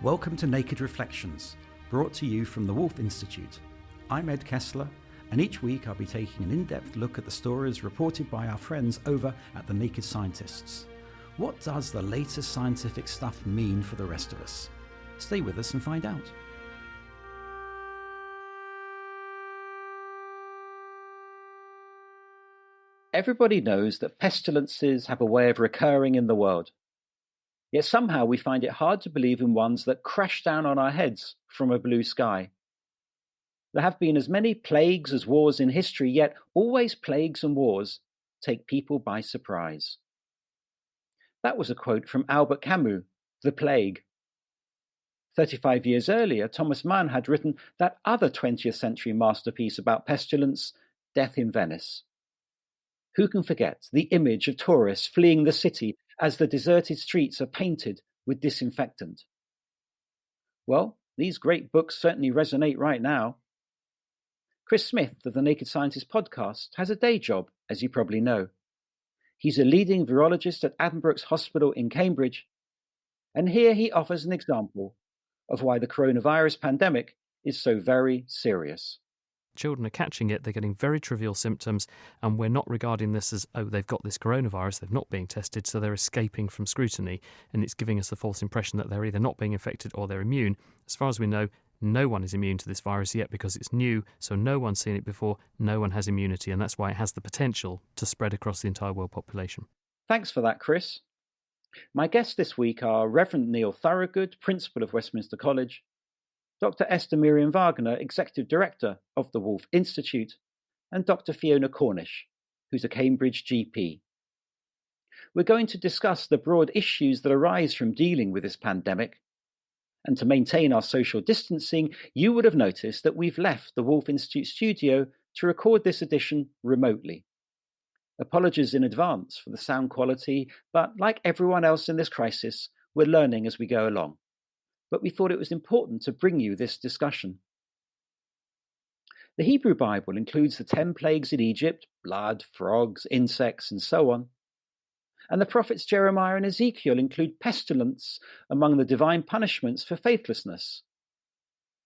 Welcome to Naked Reflections, brought to you from the Wolf Institute. I'm Ed Kessler, and each week I'll be taking an in-depth look at the stories reported by our friends over at the Naked Scientists. What does the latest scientific stuff mean for the rest of us? Stay with us and find out. Everybody knows that pestilences have a way of recurring in the world. Yet somehow we find it hard to believe in ones that crash down on our heads from a blue sky. There have been as many plagues as wars in history, yet always plagues and wars take people by surprise. That was a quote from Albert Camus, The Plague. 35 years earlier, Thomas Mann had written that other 20th century masterpiece about pestilence, Death in Venice. Who can forget the image of tourists fleeing the city as the deserted streets are painted with disinfectant? Well, these great books certainly resonate right now. Chris Smith of the Naked Scientist podcast has a day job, as you probably know. He's a leading virologist at Addenbrooke's Hospital in Cambridge, and here he offers an example of why the coronavirus pandemic is so very serious. Children are catching it, they're getting very trivial symptoms, and we're not regarding this as, oh, they've got this coronavirus, they're not being tested, so they're escaping from scrutiny, and it's giving us the false impression that they're either not being infected or they're immune. As far as we know, no one is immune to this virus yet because it's new, so no one's seen it before, no one has immunity, and that's why it has the potential to spread across the entire world population. Thanks for that, Chris. My guests this week are Reverend Neil Thorogood, Principal of Westminster College, Dr. Esther Miriam Wagner, Executive Director of the Wolf Institute, and Dr. Fiona Cornish, who's a Cambridge GP. We're going to discuss the broad issues that arise from dealing with this pandemic. And to maintain our social distancing, you would have noticed that we've left the Wolf Institute studio to record this edition remotely. Apologies in advance for the sound quality, but like everyone else in this crisis, we're learning as we go along. But we thought it was important to bring you this discussion. The Hebrew Bible includes the 10 plagues in Egypt, blood, frogs, insects, and so on. And the prophets Jeremiah and Ezekiel include pestilence among the divine punishments for faithlessness.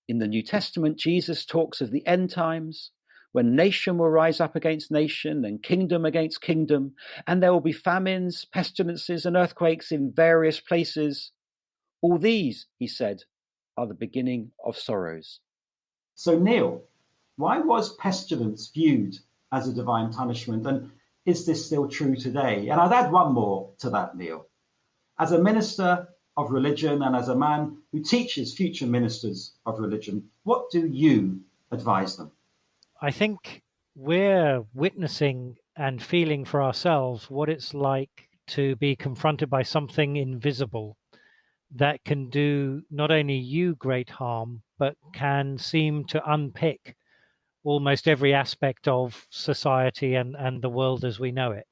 In the New Testament, Jesus talks of the end times, when nation will rise up against nation and kingdom against kingdom, and there will be famines, pestilences, and earthquakes in various places. All these, he said, are the beginning of sorrows. So, Neil, why was pestilence viewed as a divine punishment? And is this still true today? And I'd add one more to that, Neil. As a minister of religion and as a man who teaches future ministers of religion, what do you advise them? I think we're witnessing and feeling for ourselves what it's like to be confronted by something invisible that can do not only you great harm, but can seem to unpick almost every aspect of society and the world as we know it.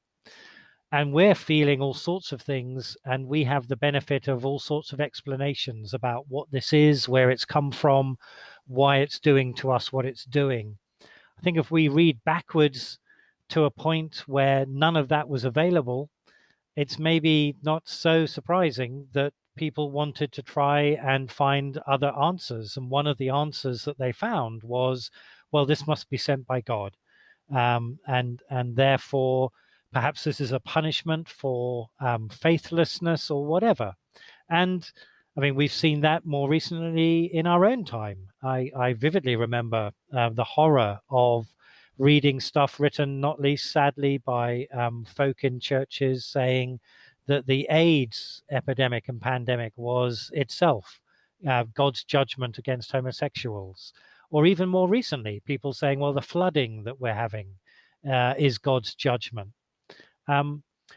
And we're feeling all sorts of things, and we have the benefit of all sorts of explanations about what this is, where it's come from, why it's doing to us what it's doing. I think if we read backwards to a point where none of that was available, it's maybe not so surprising that people wanted to try and find other answers. And one of the answers that they found was, well, this must be sent by God. And therefore, perhaps this is a punishment for faithlessness or whatever. And I mean, we've seen that more recently in our own time. I vividly remember the horror of reading stuff written, not least sadly, by folk in churches saying that the AIDS epidemic and pandemic was itself God's judgment against homosexuals. Or even more recently, people saying, well, the flooding that we're having is God's judgment.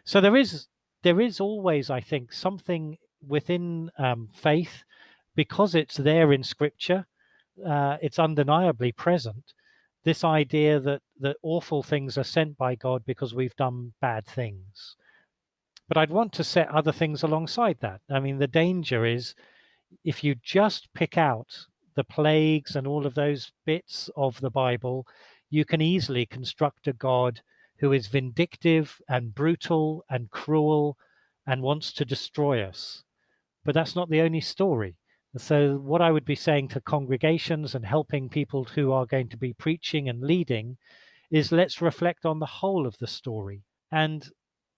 So there is always, I think, something within faith, because it's there in Scripture, it's undeniably present, this idea that awful things are sent by God because we've done bad things. But I'd want to set other things alongside that. I mean, the danger is if you just pick out the plagues and all of those bits of the Bible, you can easily construct a God who is vindictive and brutal and cruel and wants to destroy us. But that's not the only story. So what I would be saying to congregations and helping people who are going to be preaching and leading is, let's reflect on the whole of the story. And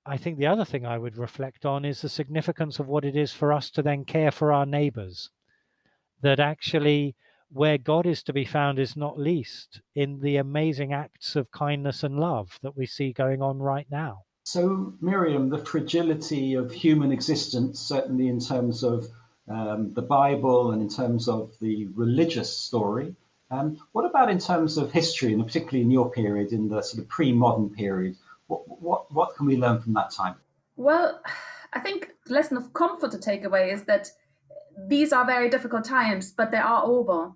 I think the other thing I would reflect on is the significance of what it is for us to then care for our neighbors. That actually where God is to be found is not least in the amazing acts of kindness and love that we see going on right now. So, Miriam, the fragility of human existence, certainly in terms of the Bible and in terms of the religious story, what about in terms of history, and particularly in your period, in the sort of pre-modern period? What can we learn from that time? Well, I think the lesson of comfort to take away is that these are very difficult times, but they are over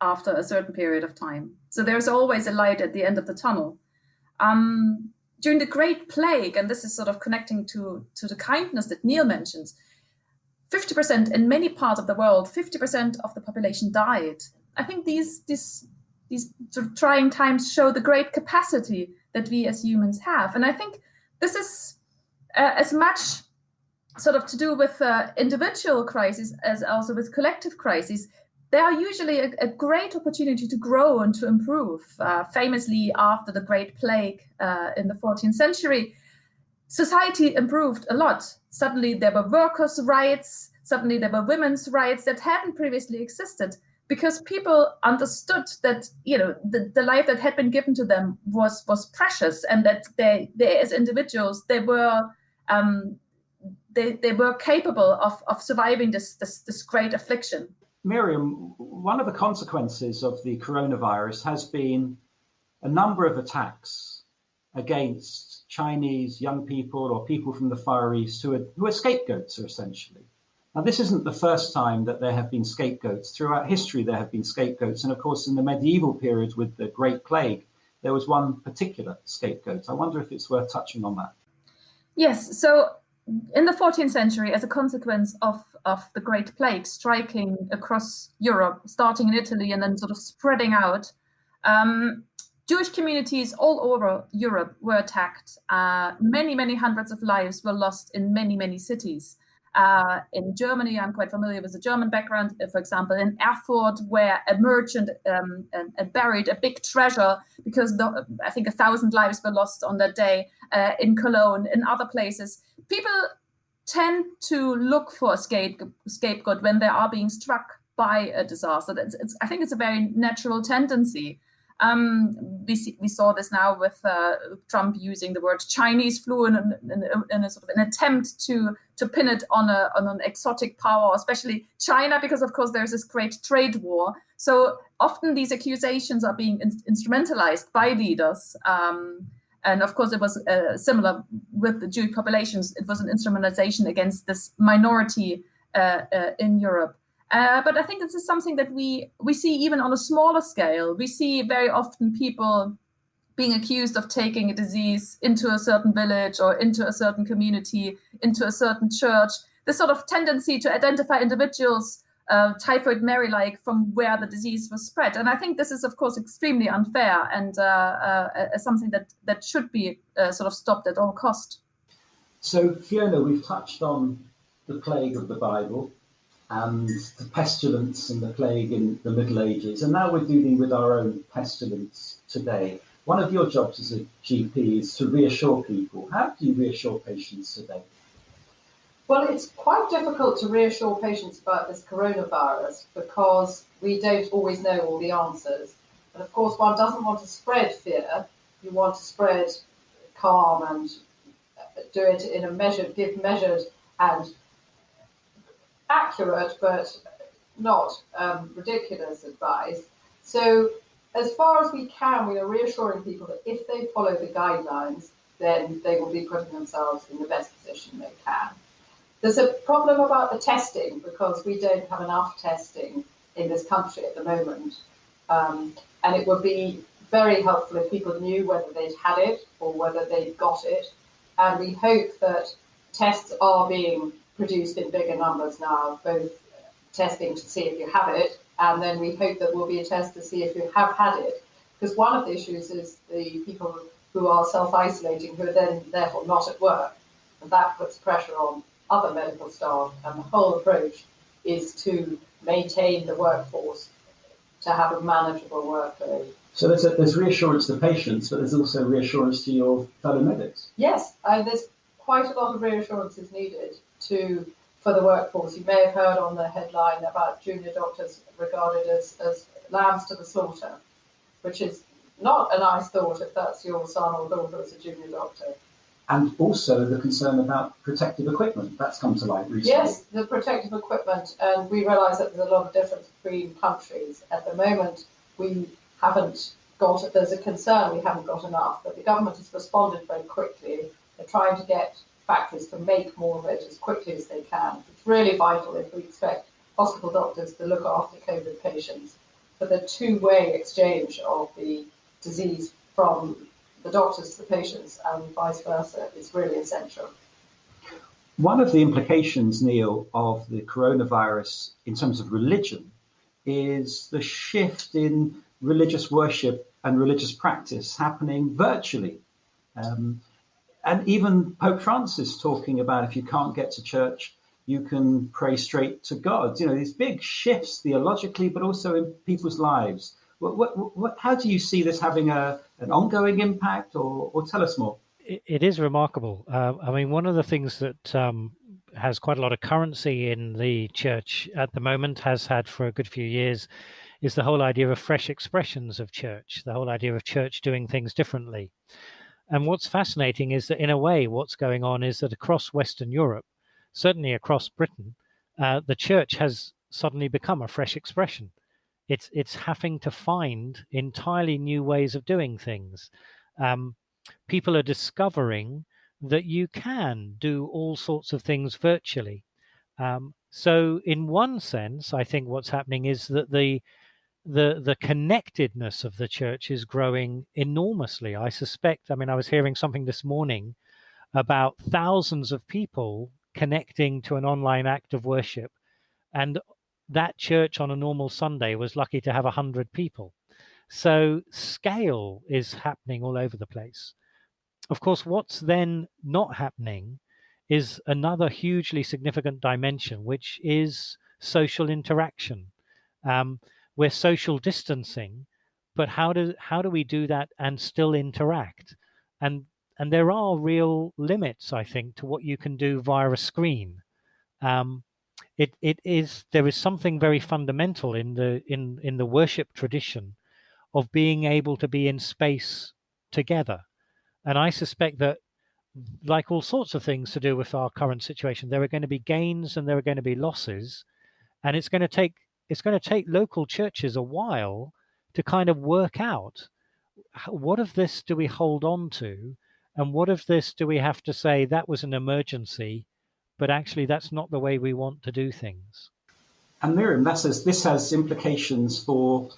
after a certain period of time. So there's always a light at the end of the tunnel. During the Great Plague, and this is sort of connecting to the kindness that Neil mentions, 50% in many parts of the world, 50% of the population died. I think these sort of trying times show the great capacity that we as humans have. And I think this is as much sort of to do with individual crises as also with collective crises. They are usually a great opportunity to grow and to improve. Famously, after the Great Plague in the 14th century, society improved a lot. Suddenly there were workers' rights, suddenly there were women's rights that hadn't previously existed, because people understood that, you know, the life that had been given to them was precious, and that they as individuals, they were capable of surviving this great affliction. Miriam, one of the consequences of the coronavirus has been a number of attacks against Chinese young people or people from the Far East who are scapegoats, essentially. Now, this isn't the first time that there have been scapegoats. Throughout history, there have been scapegoats. And of course, in the medieval period with the Great Plague, there was one particular scapegoat. I wonder if it's worth touching on that. Yes. So in the 14th century, as a consequence of the Great Plague striking across Europe, starting in Italy and then sort of spreading out, Jewish communities all over Europe were attacked. Many hundreds of lives were lost in many cities. In Germany, I'm quite familiar with the German background, for example, in Erfurt, where a merchant buried a big treasure because I think 1,000 lives were lost on that day. In Cologne, in other places, people tend to look for a scapegoat when they are being struck by a disaster. I think it's a very natural tendency. We saw this now with Trump using the word Chinese flu in a sort of an attempt to pin it on an exotic power, especially China, because of course there's this great trade war. So often these accusations are being instrumentalized by leaders. And of course, it was similar with the Jewish populations. It was an instrumentalization against this minority in Europe. But I think this is something that we see even on a smaller scale. We see very often people being accused of taking a disease into a certain village or into a certain community, into a certain church. This sort of tendency to identify individuals, typhoid Mary-like, from where the disease was spread. And I think this is, of course, extremely unfair and something that should be sort of stopped at all cost. So, Fiona, we've touched on the plague of the Bible and the pestilence and the plague in the Middle Ages. And now we're dealing with our own pestilence today. One of your jobs as a GP is to reassure people. How do you reassure patients today? Well, it's quite difficult to reassure patients about this coronavirus because we don't always know all the answers. And of course, one doesn't want to spread fear. You want to spread calm and do it in a measured and accurate, but not ridiculous advice. So as far as we can, we are reassuring people that if they follow the guidelines, then they will be putting themselves in the best position they can. There's a problem about the testing because we don't have enough testing in this country at the moment. And it would be very helpful if people knew whether they'd had it or whether they'd got it. And we hope that tests are being produced in bigger numbers now, both testing to see if you have it, and then we hope that will be a test to see if you have had it. Because one of the issues is the people who are self-isolating, who are then therefore not at work. And that puts pressure on other medical staff, and the whole approach is to maintain the workforce, to have a manageable workload. So there's reassurance to patients, but there's also reassurance to your fellow medics. Yes, there's quite a lot of reassurance is needed for the workforce. You may have heard on the headline about junior doctors regarded as lambs to the slaughter, which is not a nice thought if that's your son or daughter as a junior doctor. And also the concern about protective equipment. That's come to light recently. Yes, the protective equipment, and we realise that there's a lot of difference between countries. At the moment, there's a concern we haven't got enough, but the government has responded very quickly. They're trying to get factories to make more of it as quickly as they can. It's really vital if we expect hospital doctors to look after COVID patients. For the two-way exchange of the disease from the doctors to the patients and vice versa is really essential. One of the implications, Neil, of the coronavirus in terms of religion is the shift in religious worship and religious practice happening virtually. And even Pope Francis talking about if you can't get to church, you can pray straight to God. You know, these big shifts theologically, but also in people's lives. How do you see this having an ongoing impact, or tell us more? It is remarkable. I mean, one of the things that has quite a lot of currency in the church at the moment, has had for a good few years, is the whole idea of fresh expressions of church, the whole idea of church doing things differently. And what's fascinating is that, in a way, what's going on is that across Western Europe, certainly across Britain, the church has suddenly become a fresh expression. It's having to find entirely new ways of doing things. People are discovering that you can do all sorts of things virtually. So in one sense, I think what's happening is that the connectedness of the church is growing enormously. I suspect, I mean, I was hearing something this morning about thousands of people connecting to an online act of worship, and that church on a normal Sunday was lucky to have 100 people. So scale is happening all over the place. Of course, what's then not happening is another hugely significant dimension, which is social interaction. We're social distancing, but how do we do that and still interact? And there are real limits, I think, to what you can do via a screen. There is something very fundamental in the worship tradition of being able to be in space together. And I suspect that, like all sorts of things to do with our current situation, there are going to be gains and there are going to be losses, and it's going to take local churches a while to kind of work out what of this do we hold on to, and what of this do we have to say that was an emergency, but actually that's not the way we want to do things. And Miriam, this has implications for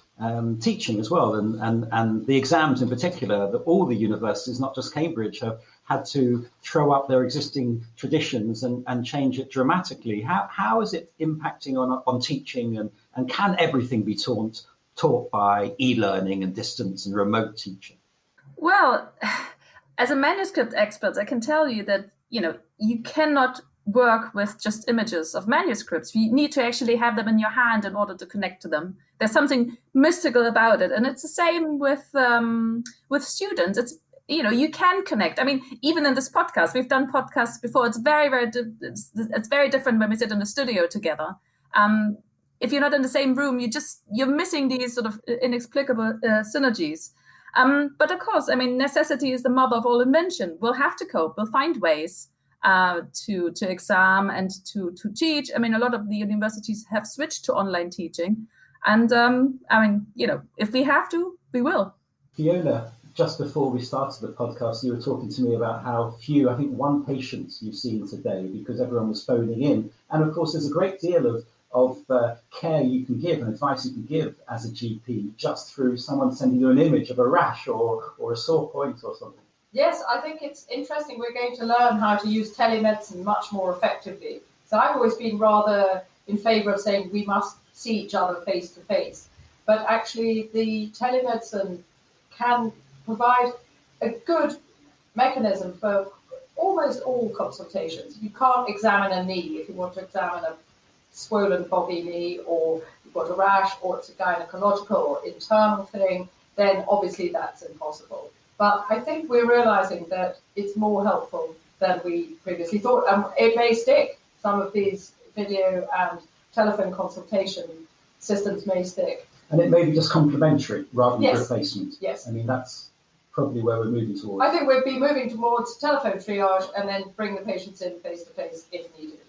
teaching as well, and the exams in particular. That all the universities, not just Cambridge, have had to throw up their existing traditions and change it dramatically. How is it impacting on teaching, and can everything be taught by e-learning and distance and remote teaching? Well, as a manuscript expert, I can tell you that you cannot work with just images of manuscripts. You need to actually have them in your hand in order to connect to them. There's something mystical about it, and it's the same with students. It's you can connect. I mean, even in this podcast, we've done podcasts before. It's very, very it's very different when we sit in the studio together. If you're not in the same room, you're missing these sort of inexplicable synergies. But of course, I mean, necessity is the mother of all invention. We'll have to cope. We'll find ways to exam and to teach. I mean, a lot of the universities have switched to online teaching, and I mean, if we have to, we will. Fiona, just before we started the podcast, you were talking to me about how few, I think one patient you've seen today because everyone was phoning in, and of course, there's a great deal of care you can give and advice you can give as a GP just through someone sending you an image of a rash or a sore point or something. Yes, I think it's interesting. We're going to learn how to use telemedicine much more effectively. So I've always been rather in favour of saying we must see each other face to face. But actually, the telemedicine can provide a good mechanism for almost all consultations. You can't examine a knee if you want to examine a swollen, boggy knee, or you've got a rash, or it's a gynecological or internal thing, then obviously that's impossible. But I think we're realizing that it's more helpful than we previously thought. And it may stick. Some of these video and telephone consultation systems may stick. And it may be just complementary rather than Yes. replacement. Yes. I mean, that's probably where we're moving towards. I think we'll be moving towards telephone triage and then bring the patients in face-to-face if needed.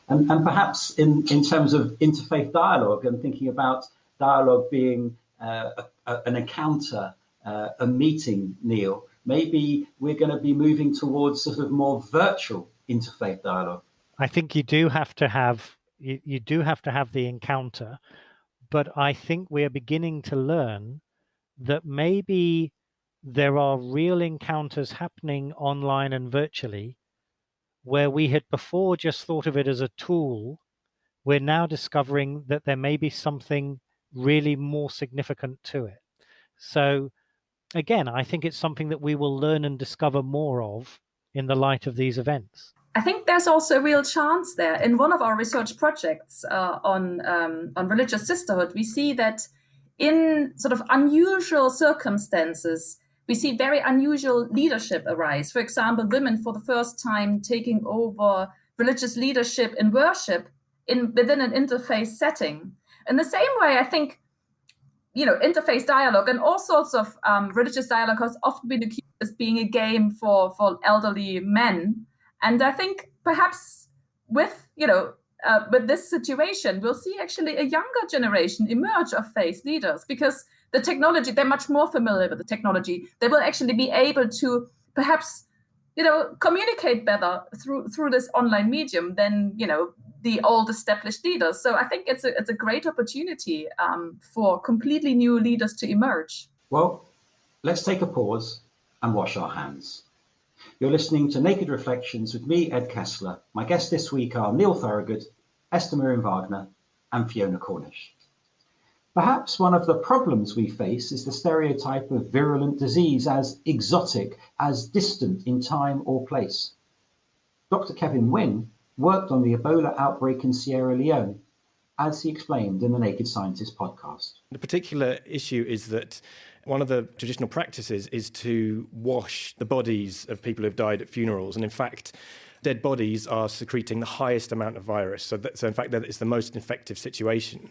And perhaps in terms of interfaith dialogue, and thinking about dialogue being an encounter, a meeting, Neil, maybe we're going to be moving towards sort of more virtual interfaith dialogue. I think you do have to have the encounter, but I think we're beginning to learn that maybe there are real encounters happening online and virtually, where we had before just thought of it as a tool. We're now discovering that there may be something really more significant to it. So again, I think it's something that we will learn and discover more of in the light of these events. I think there's also a real chance there. In one of our research projects on religious sisterhood, we see that in sort of unusual circumstances, we see very unusual leadership arise. For example, women for the first time taking over religious leadership in worship within an interfaith setting. In the same way, I think, interfaith dialogue and all sorts of religious dialogue has often been accused as being a game for elderly men. And I think perhaps with this situation, we'll see actually a younger generation emerge of faith leaders, because the technology, they're much more familiar with the technology. They will actually be able to perhaps, communicate better through this online medium than, the old established leaders. So I think it's a great opportunity for completely new leaders to emerge. Well, let's take a pause and wash our hands. You're listening to Naked Reflections with me, Ed Kessler. My guests this week are Neil Thorogood, Esther Miriam-Wagner, and Fiona Cornish. Perhaps one of the problems we face is the stereotype of virulent disease as exotic, as distant in time or place. Dr. Kevin Wynne worked on the Ebola outbreak in Sierra Leone, as he explained in the Naked Scientist podcast. The particular issue is that one of the traditional practices is to wash the bodies of people who've died at funerals. And in fact, dead bodies are secreting the highest amount of virus. So in fact, it's the most infective situation.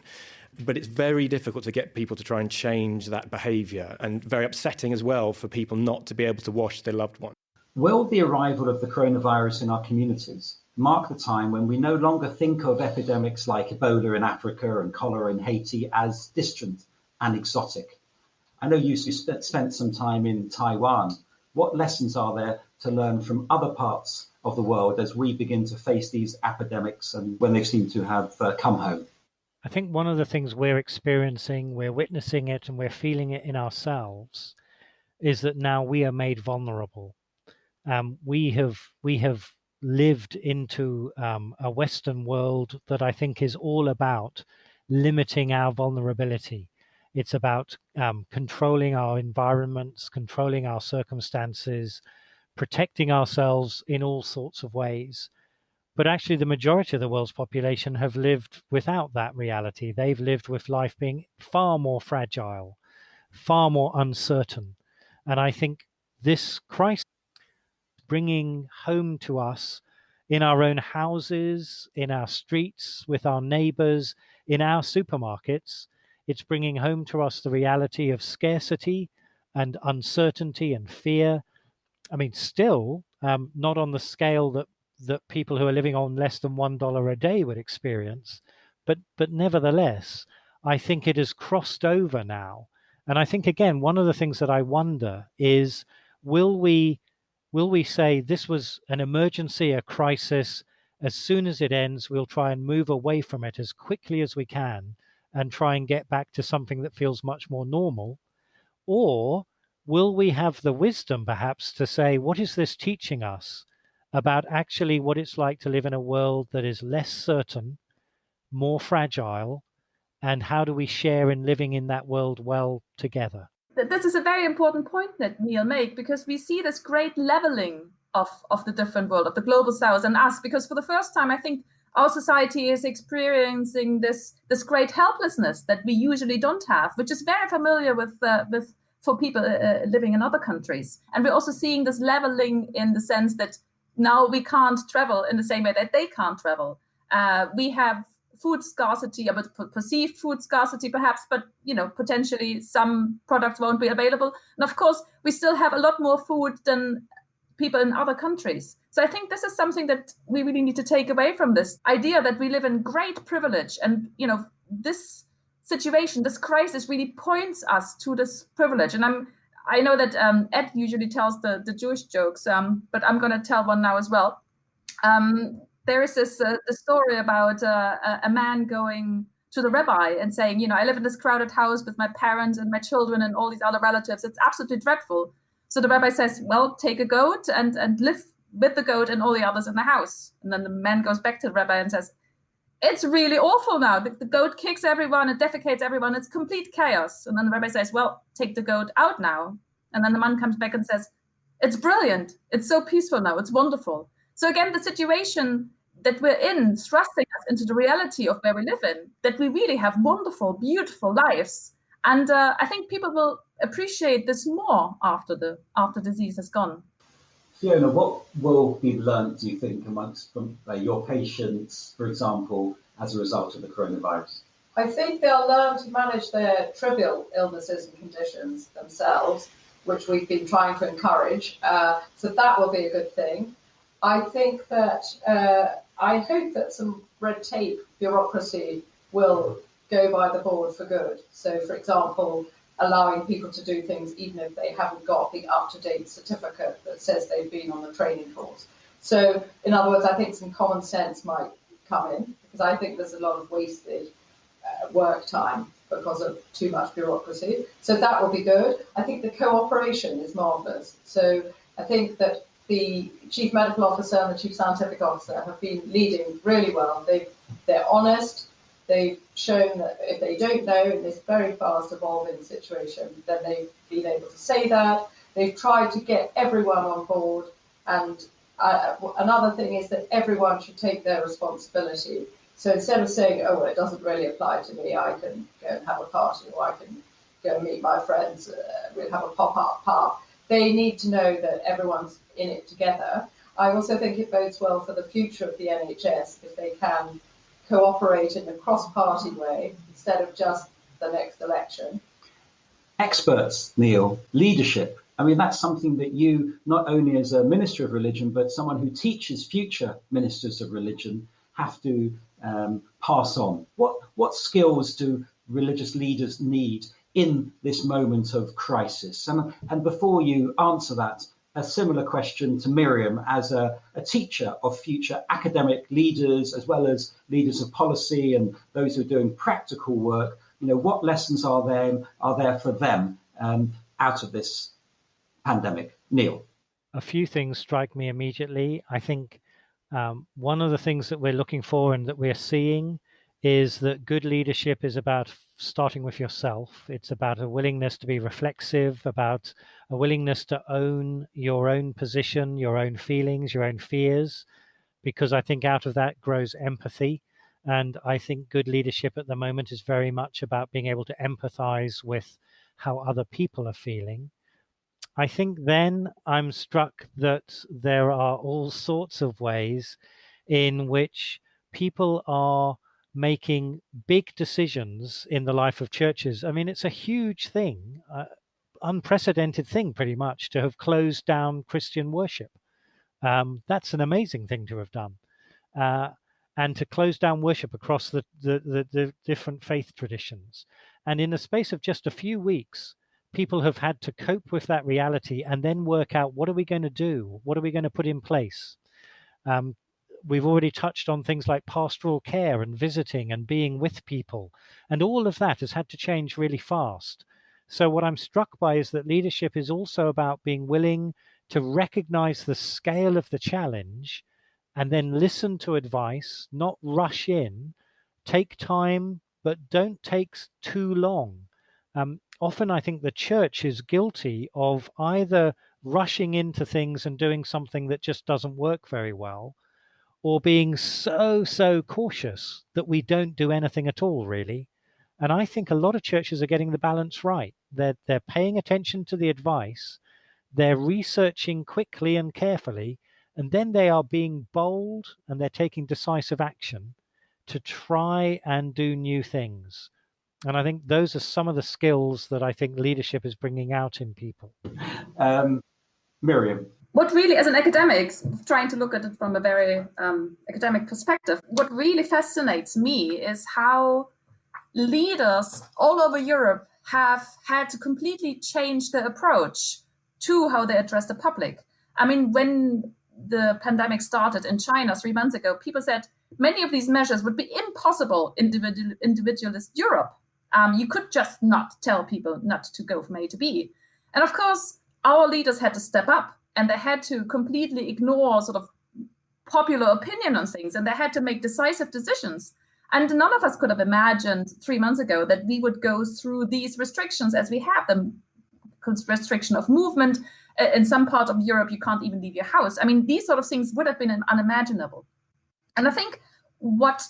But it's very difficult to get people to try and change that behaviour, and very upsetting as well for people not to be able to wash their loved one. Will the arrival of the coronavirus in our communities mark the time when we no longer think of epidemics like Ebola in Africa and cholera in Haiti as distant and exotic? I know you spent some time in Taiwan. What lessons are there to learn from other parts of the world as we begin to face these epidemics and when they seem to have come home? I think one of the things we're experiencing, we're witnessing it and we're feeling it in ourselves, is that now we are made vulnerable. We have lived into a Western world that I think is all about limiting our vulnerability. It's about controlling our environments, controlling our circumstances, protecting ourselves in all sorts of ways. But actually, the majority of the world's population have lived without that reality. They've lived with life being far more fragile, far more uncertain. And I think this crisis is bringing home to us in our own houses, in our streets, with our neighbors, in our supermarkets. It's bringing home to us the reality of scarcity and uncertainty and fear. I mean, still not on the scale that people who are living on less than $1 a day would experience. But nevertheless, I think it has crossed over now. And I think, again, one of the things that I wonder is, will we say this was an emergency, a crisis? As soon as it ends, we'll try and move away from it as quickly as we can and try and get back to something that feels much more normal? Or will we have the wisdom perhaps to say, what is this teaching us about actually what it's like to live in a world that is less certain, more fragile, and how do we share in living in that world well together? This is a very important point that Neil made, because we see this great leveling of the different world, of the global south and us, because for the first time, I think our society is experiencing this great helplessness that we usually don't have, which is very familiar with for people living in other countries. And we're also seeing this leveling in the sense that now we can't travel in the same way that they can't travel. We have food scarcity, but perceived food scarcity perhaps, but potentially some products won't be available. And of course, we still have a lot more food than people in other countries. So I think this is something that we really need to take away from this idea that we live in great privilege. And, this situation, this crisis really points us to this privilege. And I know that Ed usually tells the Jewish jokes, but I'm going to tell one now as well. There is this the story about a man going to the rabbi and saying, I live in this crowded house with my parents and my children and all these other relatives. It's absolutely dreadful. So the rabbi says, well, take a goat and live with the goat and all the others in the house. And then the man goes back to the rabbi and says, it's really awful now. The goat kicks everyone, it defecates everyone. It's complete chaos. And then the rabbi says, well, take the goat out now. And then the man comes back and says, it's brilliant. It's so peaceful now. It's wonderful. So again, the situation that we're in, thrusting us into the reality of where we live in, that we really have wonderful, beautiful lives. And I think people will appreciate this more after the disease has gone. Fiona, what will be learnt, do you think, amongst your patients, for example, as a result of the coronavirus? I think they'll learn to manage their trivial illnesses and conditions themselves, which we've been trying to encourage. So that will be a good thing. I think that I hope that some red tape bureaucracy will go by the board for good. So, for example, allowing people to do things even if they haven't got the up-to-date certificate that says they've been on the training course. So, in other words, I think some common sense might come in, because I think there's a lot of wasted work time because of too much bureaucracy. So that will be good. I think the cooperation is marvellous. So I think that the Chief Medical Officer and the Chief Scientific Officer have been leading really well. They're honest. They've shown that if they don't know in this very fast evolving situation, then they've been able to say that. They've tried to get everyone on board. And another thing is that everyone should take their responsibility. So instead of saying, oh, well, it doesn't really apply to me, I can go and have a party, or I can go and meet my friends, we'll have a pop-up pub. They need to know that everyone's in it together. I also think it bodes well for the future of the NHS if they can cooperate in a cross-party way instead of just the next election. Experts, Neil, leadership. I mean, that's something that you, not only as a minister of religion, but someone who teaches future ministers of religion, have to pass on. What skills do religious leaders need in this moment of crisis? And before you answer that, a similar question to Miriam as a teacher of future academic leaders, as well as leaders of policy and those who are doing practical work. What lessons are there for them out of this pandemic? Neil. A few things strike me immediately. I think one of the things that we're looking for and that we're seeing is that good leadership is about starting with yourself. It's about a willingness to be reflexive, about a willingness to own your own position, your own feelings, your own fears, because I think out of that grows empathy. And I think good leadership at the moment is very much about being able to empathize with how other people are feeling. I think then I'm struck that there are all sorts of ways in which people are making big decisions in the life of churches. I mean, it's a huge thing, unprecedented thing pretty much, to have closed down Christian worship. That's an amazing thing to have done. And to close down worship across the different faith traditions. And in the space of just a few weeks, people have had to cope with that reality and then work out, what are we going to do? What are we going to put in place? We've already touched on things like pastoral care and visiting and being with people. And all of that has had to change really fast. So what I'm struck by is that leadership is also about being willing to recognize the scale of the challenge and then listen to advice, not rush in, take time, but don't take too long. Often I think the church is guilty of either rushing into things and doing something that just doesn't work very well, or being so cautious that we don't do anything at all, really. And I think a lot of churches are getting the balance right. They're paying attention to the advice, they're researching quickly and carefully, and then they are being bold and they're taking decisive action to try and do new things. And I think those are some of the skills that I think leadership is bringing out in people. Miriam. What really, as an academic, trying to look at it from a very academic perspective, what really fascinates me is how leaders all over Europe have had to completely change their approach to how they address the public. I mean, when the pandemic started in China 3 months ago, people said many of these measures would be impossible in individualist Europe. You could just not tell people not to go from A to B. And of course, our leaders had to step up, and they had to completely ignore sort of popular opinion on things, and they had to make decisive decisions. And none of us could have imagined 3 months ago that we would go through these restrictions as we have them. Restriction of movement. In some part of Europe, you can't even leave your house. I mean, these sort of things would have been unimaginable. And I think what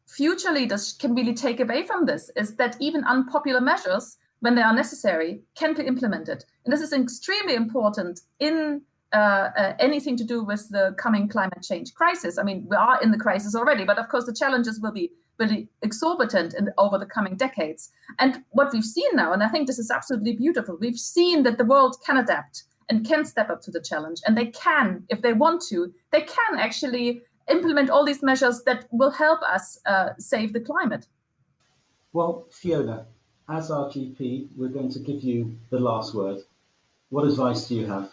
future leaders can really take away from this is that even unpopular measures, when they are necessary, can be implemented. And this is extremely important in anything to do with the coming climate change crisis. I mean, we are in the crisis already, but of course the challenges will be really exorbitant over the coming decades. And what we've seen now, and I think this is absolutely beautiful, we've seen that the world can adapt and can step up to the challenge. And they can, if they want to, they can actually implement all these measures that will help us save the climate. Well, Fiona, as our GP, we're going to give you the last word. What advice do you have?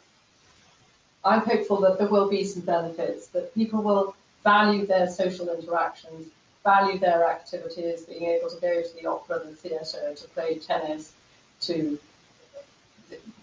I'm hopeful that there will be some benefits, that people will value their social interactions, value their activities, being able to go to the opera, the theatre, to play tennis, to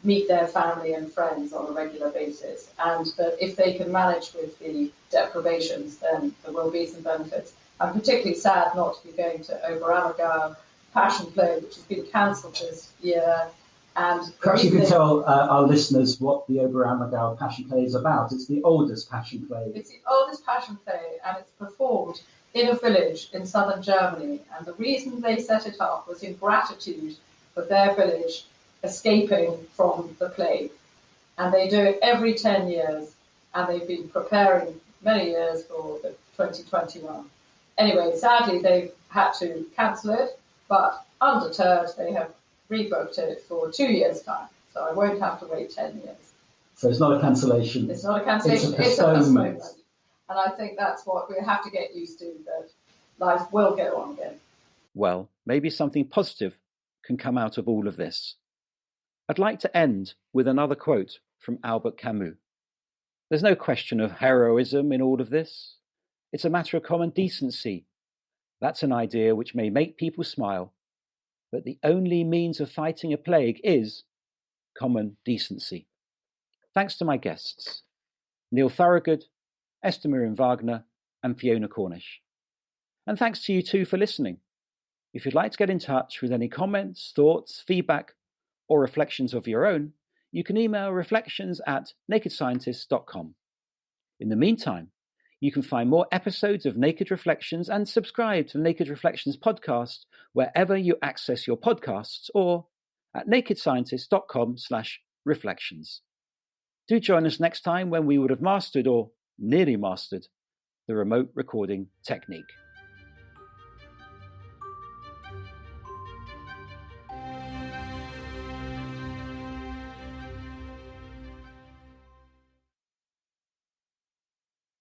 meet their family and friends on a regular basis, and that if they can manage with the deprivations, then there will be some benefits. I'm particularly sad not to be going to Oberammergau Passion Play, which has been cancelled this year. And perhaps you could tell our listeners what the Oberammergau Passion Play is about. It's the oldest Passion Play. It's the oldest Passion Play, and it's performed in a village in southern Germany. And the reason they set it up was in gratitude for their village escaping from the plague. And they do it every 10 years, and they've been preparing many years for the 2021. Anyway, sadly, they've had to cancel it, but undeterred, they have rebooked it for 2 years' time. So I won't have to wait 10 years. So it's not a cancellation. It's not a cancellation, it's a postponement. And I think that's what we have to get used to, that life will go on again. Well, maybe something positive can come out of all of this. I'd like to end with another quote from Albert Camus. There's no question of heroism in all of this. It's a matter of common decency. That's an idea which may make people smile, but the only means of fighting a plague is common decency. Thanks to my guests, Neil Thorogood, Esther Miriam Wagner, and Fiona Cornish. And thanks to you too for listening. If you'd like to get in touch with any comments, thoughts, feedback, or reflections of your own, you can email reflections@nakedscientist.com. In the meantime, you can find more episodes of Naked Reflections and subscribe to the Naked Reflections podcast wherever you access your podcasts or at nakedscientist.com/reflections. Do join us next time when we would have mastered or nearly mastered the remote recording technique.